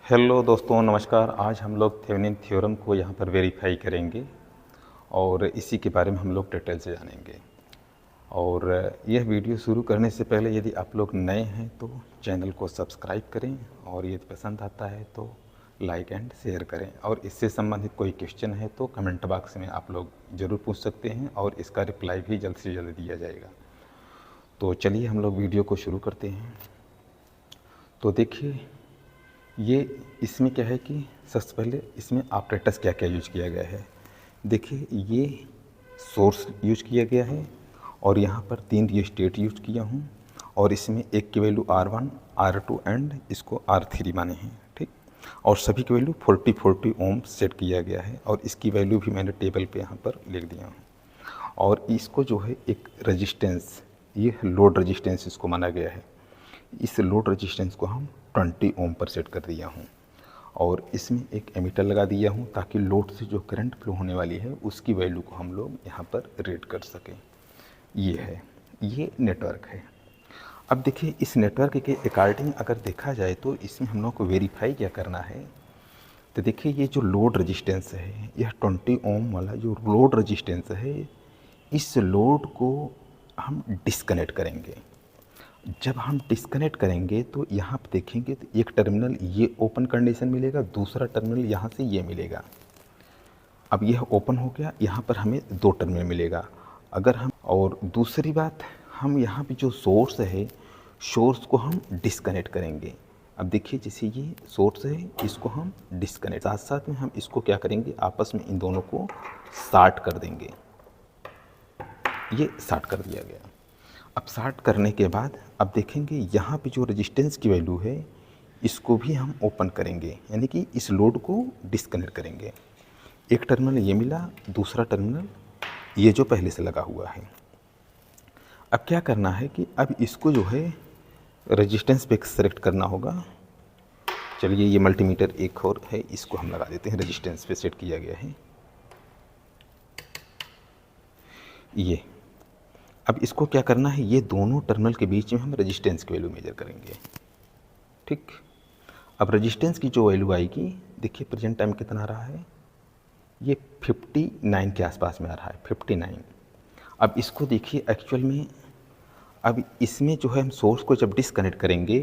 Hello दोस्तों, नमस्कार। आज हम लोग थेवेनिन थ्योरम को यहाँ पर वेरीफाई करेंगे और इसी के बारे में हम लोग डिटेल से जानेंगे। और यह वीडियो शुरू करने से पहले यदि आप लोग नए हैं तो चैनल को सब्सक्राइब करें और यदि पसंद आता है तो लाइक एंड शेयर करें। और इससे संबंधित कोई क्वेश्चन है तो कमेंट बॉक्स में आप लोग ज़रूर पूछ सकते हैं और इसका रिप्लाई भी जल्द से जल्द दिया जाएगा। तो चलिए हम लोग वीडियो को शुरू करते हैं। तो देखिए, ये इसमें क्या है कि सबसे पहले इसमें ऑपरेटर्स क्या क्या यूज किया गया है। देखिए, ये सोर्स यूज किया गया है और यहाँ पर 3 रियोस्टेट यूज किया हूँ और इसमें एक की वैल्यू R1, R2 एंड इसको R3 माने हैं, ठीक। और सभी की वैल्यू 40 ओम सेट किया गया है और इसकी वैल्यू भी मैंने टेबल पे यहाँ पर लिख दिया हूँ। और इसको जो है एक रेजिस्टेंस, ये लोड रेजिस्टेंस इसको माना गया है। इस लोड रेजिस्टेंस को हम 20 ओम पर सेट कर दिया हूँ और इसमें एक एमीटर लगा दिया हूँ ताकि लोड से जो करंट फ्लो होने वाली है उसकी वैल्यू को हम लोग यहाँ पर रीड कर सकें। ये है, ये नेटवर्क है। अब देखिए, इस नेटवर्क के अकॉर्डिंग अगर देखा जाए तो इसमें हम लोग को वेरीफाई क्या करना है। तो देखिए, ये जो लोड रेजिस्टेंस है, यह 20 ओम वाला जो लोड रेजिस्टेंस है, इस लोड को हम डिस्कनेक्ट करेंगे। जब हम डिस्कनेक्ट करेंगे तो यहाँ पे देखेंगे तो एक टर्मिनल ये ओपन कंडीशन मिलेगा, दूसरा टर्मिनल यहाँ से ये मिलेगा। अब यह ओपन हो गया, यहाँ पर हमें 2 टर्मिनल मिलेगा। अगर हम, और दूसरी बात, हम यहाँ पे जो सोर्स है, सोर्स को हम डिस्कनेक्ट करेंगे। अब देखिए, जैसे ये सोर्स है, इसको हम डिस्कनेक्ट, साथ साथ में हम इसको क्या करेंगे, आपस में इन दोनों को शार्ट कर देंगे। ये शार्ट कर दिया गया। अब शार्ट करने के बाद अब देखेंगे यहाँ पे जो रेजिस्टेंस की वैल्यू है इसको भी हम ओपन करेंगे, यानी कि इस लोड को डिस्कनेक्ट करेंगे। एक टर्मिनल ये मिला, दूसरा टर्मिनल ये जो पहले से लगा हुआ है। अब क्या करना है कि अब इसको जो है रेजिस्टेंस पे सेलेक्ट करना होगा। चलिए, ये मल्टीमीटर एक और है, इसको हम लगा देते हैं, रेजिस्टेंस पे सेट किया गया है ये। अब इसको क्या करना है, ये दोनों टर्मिनल के बीच में हम रेजिस्टेंस की वैल्यू मेजर करेंगे, ठीक। अब रेजिस्टेंस की जो वैल्यू आएगी, देखिए प्रेजेंट टाइम कितना आ रहा है, ये 59 के आसपास में आ रहा है, 59। अब इसको देखिए एक्चुअल में, अब इसमें जो है हम सोर्स को जब डिस्कनेक्ट करेंगे,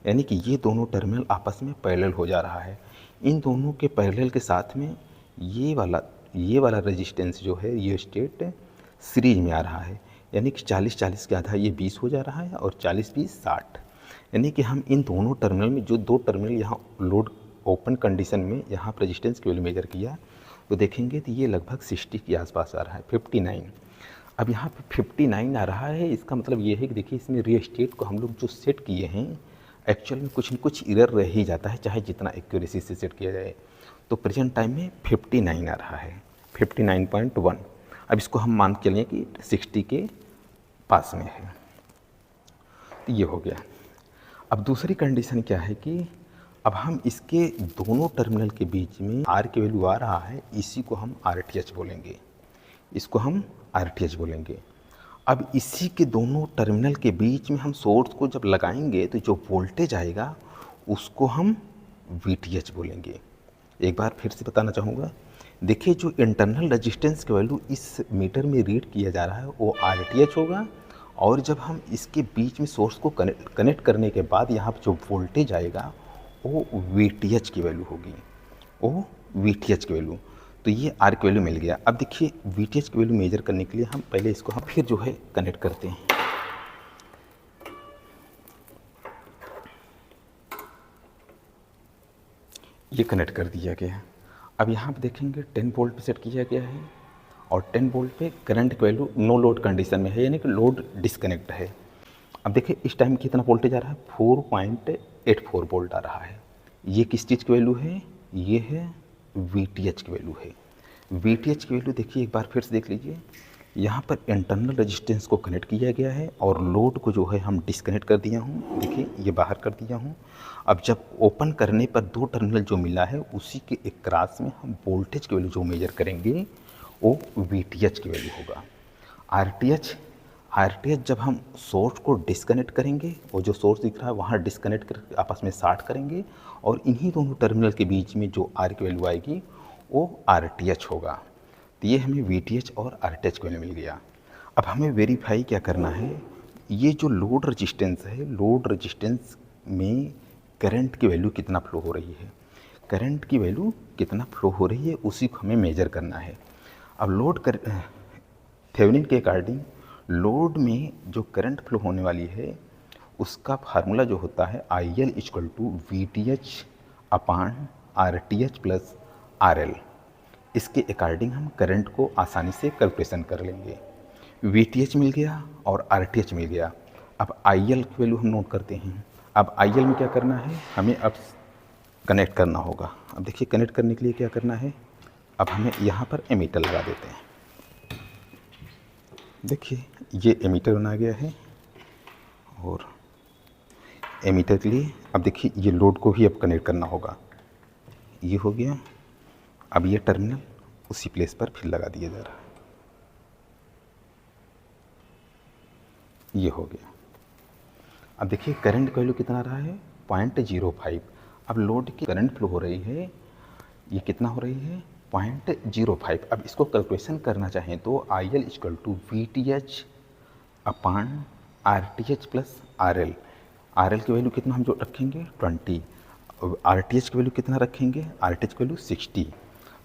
यानी कि ये दोनों टर्मिनल आपस में पैरेलल हो जा रहा है। इन दोनों के पैरेलल के साथ में ये वाला रेजिस्टेंस जो है, ये स्टेट सीरीज में आ रहा है, यानी कि 40-40 के आधा ये 20 हो जा रहा है और 40-20 60। यानी कि हम इन दोनों टर्मिनल में, जो 2 टर्मिनल यहाँ लोड ओपन कंडीशन में यहाँ पर रेजिस्टेंस की वैल्यू मेजर किया, तो देखेंगे तो ये लगभग 60 के आसपास आ रहा है, 59। अब यहाँ पे 59 आ रहा है, इसका मतलब ये है कि देखिए, इसमें रियोस्टेट को हम लोग जो सेट किए हैं एक्चुअल में कुछ न कुछ एरर रह ही जाता है, चाहे जितना एक्यूरेसी से सेट किया जाए। तो प्रेजेंट टाइम में 59 आ रहा है, 59.1। अब इसको हम मान के लिए कि 60 के पास में है, तो ये हो गया। अब दूसरी कंडीशन क्या है कि अब हम इसके दोनों टर्मिनल के बीच में R की वैल्यू आ रहा है, इसी को हम RTH बोलेंगे, इसको हम RTH बोलेंगे। अब इसी के दोनों टर्मिनल के बीच में हम सोर्स को जब लगाएंगे तो जो वोल्टेज आएगा उसको हम VTH बोलेंगे। एक बार फिर से बताना चाहूँगा, देखिए, जो इंटरनल रेजिस्टेंस की वैल्यू इस मीटर में रीड किया जा रहा है वो RTH होगा, और जब हम इसके बीच में सोर्स को कनेक्ट करने के बाद यहाँ पर जो वोल्टेज आएगा वो VTH की वैल्यू होगी, वो VTH की वैल्यू। तो ये R की वैल्यू मिल गया। अब देखिए, VTH की वैल्यू मेजर करने के लिए हम पहले इसको हम फिर जो है कनेक्ट करते हैं। ये कनेक्ट कर दिया गया। अब यहाँ पे देखेंगे 10 वोल्ट पे सेट किया गया है और 10 वोल्ट पे करंट की वैल्यू नो लोड कंडीशन में है, यानी कि लोड डिस्कनेक्ट है। अब देखिए, इस टाइम कितना वोल्टेज आ रहा है, 4.84 वोल्ट आ रहा है। ये किस चीज़ की वैल्यू है, ये है VTH की वैल्यू है। VTH की वैल्यू देखिए, एक बार फिर से देख लीजिए, यहाँ पर इंटरनल रेजिस्टेंस को कनेक्ट किया गया है और लोड को जो है हम डिस्कनेक्ट कर दिया हूँ, देखिए ये बाहर कर दिया हूँ। अब जब ओपन करने पर 2 टर्मिनल जो मिला है उसी के एक क्रॉस में हम वोल्टेज की वैल्यू जो मेजर करेंगे वो VTH की वैल्यू होगा। RTH आरटीएच जब हम सोर्स को डिस्कनेक्ट करेंगे, वो जो सोर्स दिख रहा है वहाँ डिस्कनेक्ट करके आपस में शार्ट करेंगे और इन्हीं दोनों टर्मिनल के बीच में जो आर की वैल्यू आएगी वो आरटीएच होगा। तो ये हमें वीटीएच और आरटीएच की वैल्यू मिल गया। अब हमें वेरीफाई क्या करना है, ये जो लोड रेजिस्टेंस है, लोड रेजिस्टेंस में करंट की वैल्यू कितना फ्लो हो रही है, करंट की वैल्यू कितना फ्लो हो रही है उसी को हमें मेजर करना है। अब थेवेनिन के अकॉर्डिंग लोड में जो करंट फ्लो होने वाली है उसका फार्मूला जो होता है IL equal to VTH upon RTH plus RL। इसके अकॉर्डिंग हम करंट को आसानी से कैलकुलेशन कर लेंगे। VTH मिल गया और RTH मिल गया। अब IL की वैल्यू हम नोट करते हैं। अब IL में क्या करना है, हमें अब कनेक्ट करना होगा। अब देखिए कनेक्ट करने के लिए क्या करना है, अब हमें यहाँ पर एमीटर लगा देते हैं। देखिए ये एमीटर बना गया है और एमीटर के लिए अब देखिए ये लोड को ही अब कनेक्ट करना होगा। ये हो गया। अब ये टर्मिनल उसी प्लेस पर फिर लगा दिया जा रहा है। ये हो गया। अब देखिए करंट का वैल्यू कितना रहा है 0.05। अब लोड की करंट फ्लो हो रही है, ये कितना हो रही है 0.05। अब इसको कैलकुलेशन करना चाहें तो IL equal to VTH upon RTH plus RL। RL की वैल्यू कितना हम जो रखेंगे 20, RTH की वैल्यू कितना रखेंगे, RTH की वैल्यू 60।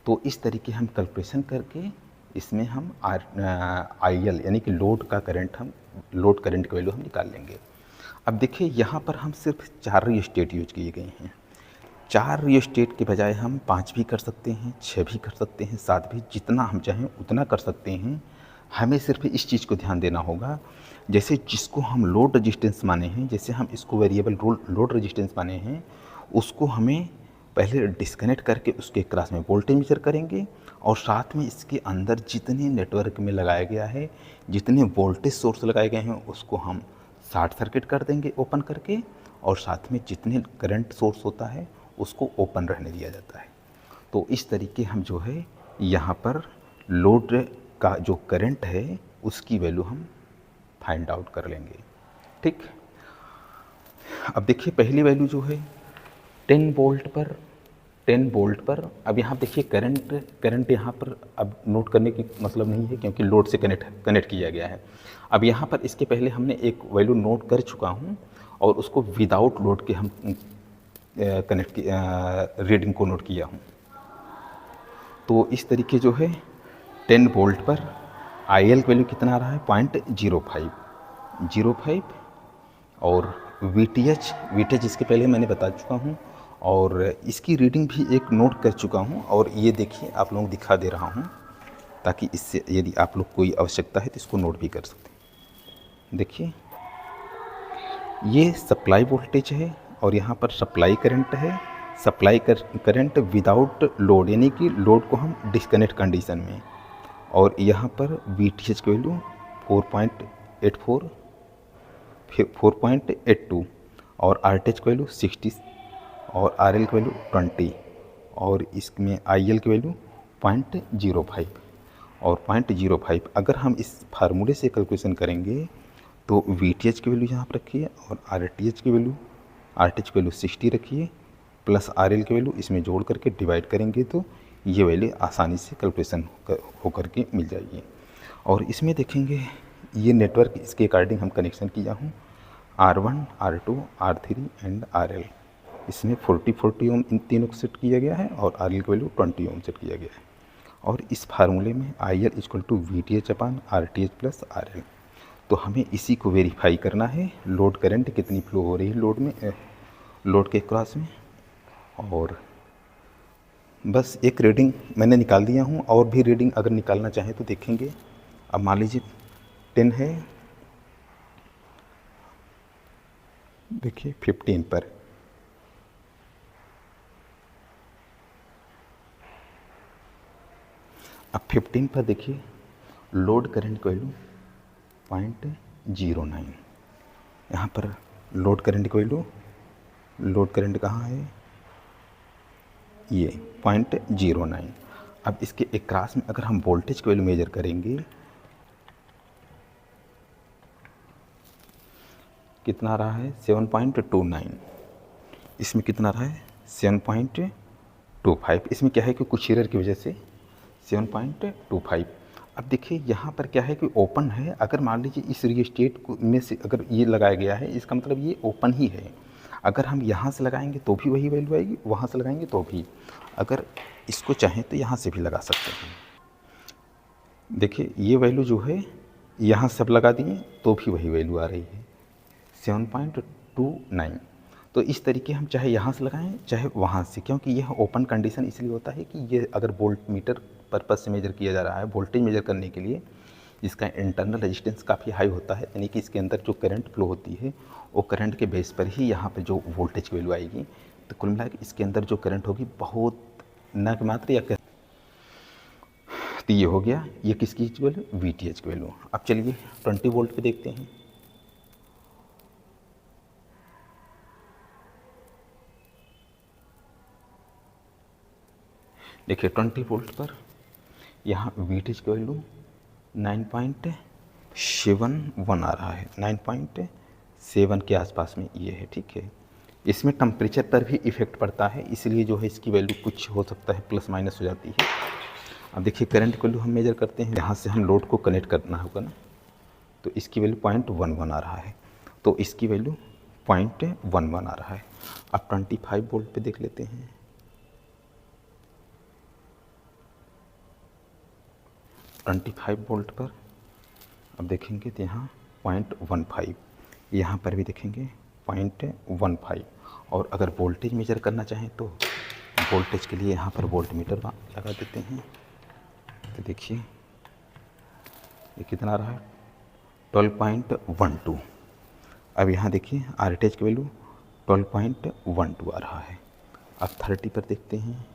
तो इस तरीके हम कैलकुलेशन करके इसमें हम IL यानी कि लोड करंट की वैल्यू हम निकाल लेंगे। अब देखिए यहाँ पर हम सिर्फ 4 रियोस्टेट यूज किए गए हैं। 4 रियोस्टेट के बजाय हम 5 भी कर सकते हैं, 6 भी कर सकते हैं, 7 भी, जितना हम चाहें उतना कर सकते हैं। हमें सिर्फ इस चीज़ को ध्यान देना होगा, जैसे जिसको हम लोड रेजिस्टेंस माने हैं, जैसे हम इसको वेरिएबल लोड रेजिस्टेंस माने हैं, उसको हमें पहले डिस्कनेक्ट करके उसके क्रॉस में वोल्टेज मेजर करेंगे और साथ में इसके अंदर जितने नेटवर्क में लगाया गया है, जितने वोल्टेज सोर्स लगाए गए हैं उसको हम शॉर्ट सर्किट कर देंगे ओपन करके, और साथ में जितने करंट सोर्स होता है उसको ओपन रहने दिया जाता है। तो इस तरीके हम जो है यहाँ पर लोड का जो करंट है उसकी वैल्यू हम फाइंड आउट कर लेंगे। ठीक। अब देखिए पहली वैल्यू जो है 10 वोल्ट पर अब यहाँ देखिए करंट यहाँ पर अब नोट करने की मतलब नहीं है क्योंकि लोड से कनेक्ट किया गया है। अब यहाँ पर इसके पहले हमने एक वैल्यू नोट कर चुका हूँ और उसको विदाउट लोड के हम रीडिंग को नोट किया हूँ। तो इस तरीके जो है 10 वोल्ट पर IL की वैल्यू कितना आ रहा है 0.05 और VTH इसके पहले मैंने बता चुका हूँ और इसकी रीडिंग भी एक नोट कर चुका हूँ और ये देखिए आप लोगों को दिखा दे रहा हूँ ताकि इससे यदि आप लोग कोई आवश्यकता है तो इसको नोट भी कर सकते हैं। देखिए ये सप्लाई वोल्टेज है और यहाँ पर सप्लाई करंट है। सप्लाई करंट विदाउट लोड यानी कि लोड को हम डिस्कनेक्ट कंडीशन में, और यहाँ पर VTH की वैल्यू 4.82 और RTH की वैल्यू 60 और RL की वैल्यू 20 और इसमें IL की वैल्यू 0.05 और 0.05। अगर हम इस फार्मूले से कैलकुलेशन करेंगे तो VTH की वैल्यू यहाँ पर रखिए और RTH की वैल्यू 60 रखिए प्लस RL की वैल्यू इसमें जोड़ करके डिवाइड करेंगे तो ये वैल्यू आसानी से कैलकुलेशन होकर के मिल जाएगी। और इसमें देखेंगे ये नेटवर्क इसके अकॉर्डिंग हम कनेक्शन किया हूँ R1, R2, R3 and RL। इसमें 40 ओम इन तीनों को सेट किया गया है और RL की वैल्यू 20 ओम सेट किया गया है। और इस फार्मूले में IL equal to VTH upon RTH plus RL। तो हमें इसी को वेरीफाई करना है, लोड करंट कितनी फ्लो हो रही है लोड के क्रॉस में। और बस एक रीडिंग मैंने निकाल दिया हूँ और भी रीडिंग अगर निकालना चाहें तो देखेंगे। अब मान लीजिए 10 है, देखिए 15 पर अब 15 पर देखिए लोड करंट की वैल्यू 0.09। यहाँ पर लोड करंट की वैल्यू, लोड करंट कहाँ है ये 0.09। अब इसके एक क्रॉस में अगर हम वोल्टेज की वैल्यू मेजर करेंगे कितना आ रहा है 7.29, इसमें कितना रहा है 7.25। इसमें क्या है कि कुछ एरर की वजह से 7.25। अब देखिए यहाँ पर क्या है कि ओपन है, अगर मान लीजिए इस रीस्टेट में से अगर ये लगाया गया है, इसका मतलब ये ओपन ही है। अगर हम यहाँ से लगाएंगे तो भी वही वैल्यू आएगी, वहाँ से लगाएंगे तो भी। अगर इसको चाहें तो यहाँ से भी लगा सकते हैं। देखिए ये वैल्यू जो है यहाँ सब लगा दिए तो भी वही वैल्यू आ रही है 7.29। तो इस तरीके हम चाहे यहाँ से लगाएं चाहे वहाँ से, क्योंकि यह ओपन कंडीशन इसलिए होता है कि ये अगर वोल्ट मीटर पर्पज़ से मेजर किया जा रहा है, वोल्टेज मेजर करने के लिए इसका इंटरनल रेजिस्टेंस काफ़ी हाई होता है, यानी कि इसके अंदर जो करंट फ्लो होती है वो करंट के बेस पर ही यहाँ पर जो वोल्टेज की वैल्यू आएगी। तो कुल मिला के इसके अंदर जो करंट होगी बहुत न मात्र या तो ये हो गया, ये किसकी वैल्यू VTH की वैल्यू। अब चलिए 20 वोल्ट पे देखते हैं। देखिए 20 वोल्ट पर यहाँ VTH की वैल्यू 9.71 आ रहा है, 9.7 के आसपास में ये है, ठीक है। इसमें टेम्परेचर पर भी इफ़ेक्ट पड़ता है, इसलिए जो है इसकी वैल्यू कुछ हो सकता है प्लस माइनस हो जाती है। अब देखिए करंट की वैल्यू हम मेजर करते हैं, यहाँ से हम लोड को कनेक्ट करना होगा ना, तो इसकी वैल्यू 0.11 आ रहा है, तो इसकी वैल्यू 0.11 आ रहा है। अब 25 वोल्ट पे देख लेते हैं। ट्वेंटी 25 वोल्ट पर अब देखेंगे तो यहाँ 0.15, यहाँ पर भी देखेंगे 0.15। और अगर वोल्टेज मेजर करना चाहें तो वोल्टेज के लिए यहाँ पर वोल्ट मीटर लगा देते हैं। तो देखिए ये कितना आ रहा है 12.12। अब यहाँ देखिए RTH की वैल्यू 12.12 आ रहा है। अब 30 पर देखते हैं।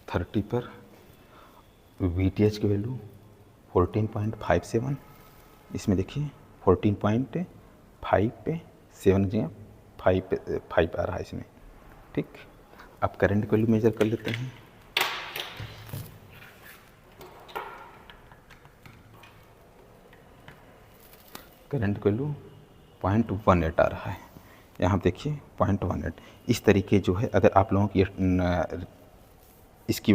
थर्टी पर VTH की वैल्यू 14.57, इसमें देखिए 14.5 पे 7 जी 5 आ रहा है इसमें, ठीक। अब करंट की वैल्यू मेजर कर लेते हैं। करंट की वैल्यू 0.18 आ रहा है, यहाँ देखिए 0.18। इस तरीके जो है अगर आप लोगों की इसकी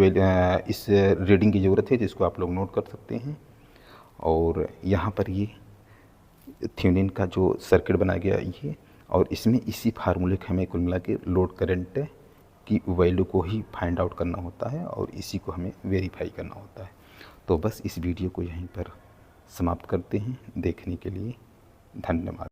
इस रीडिंग की ज़रूरत है जिसको आप लोग नोट कर सकते हैं। और यहाँ पर ये थेवेनिन का जो सर्किट बनाया गया ये, और इसमें इसी फार्मूले को हमें कुल मिला के लोड करंट की वैल्यू को ही फाइंड आउट करना होता है और इसी को हमें वेरीफाई करना होता है। तो बस इस वीडियो को यहीं पर समाप्त करते हैं। देखने के लिए धन्यवाद।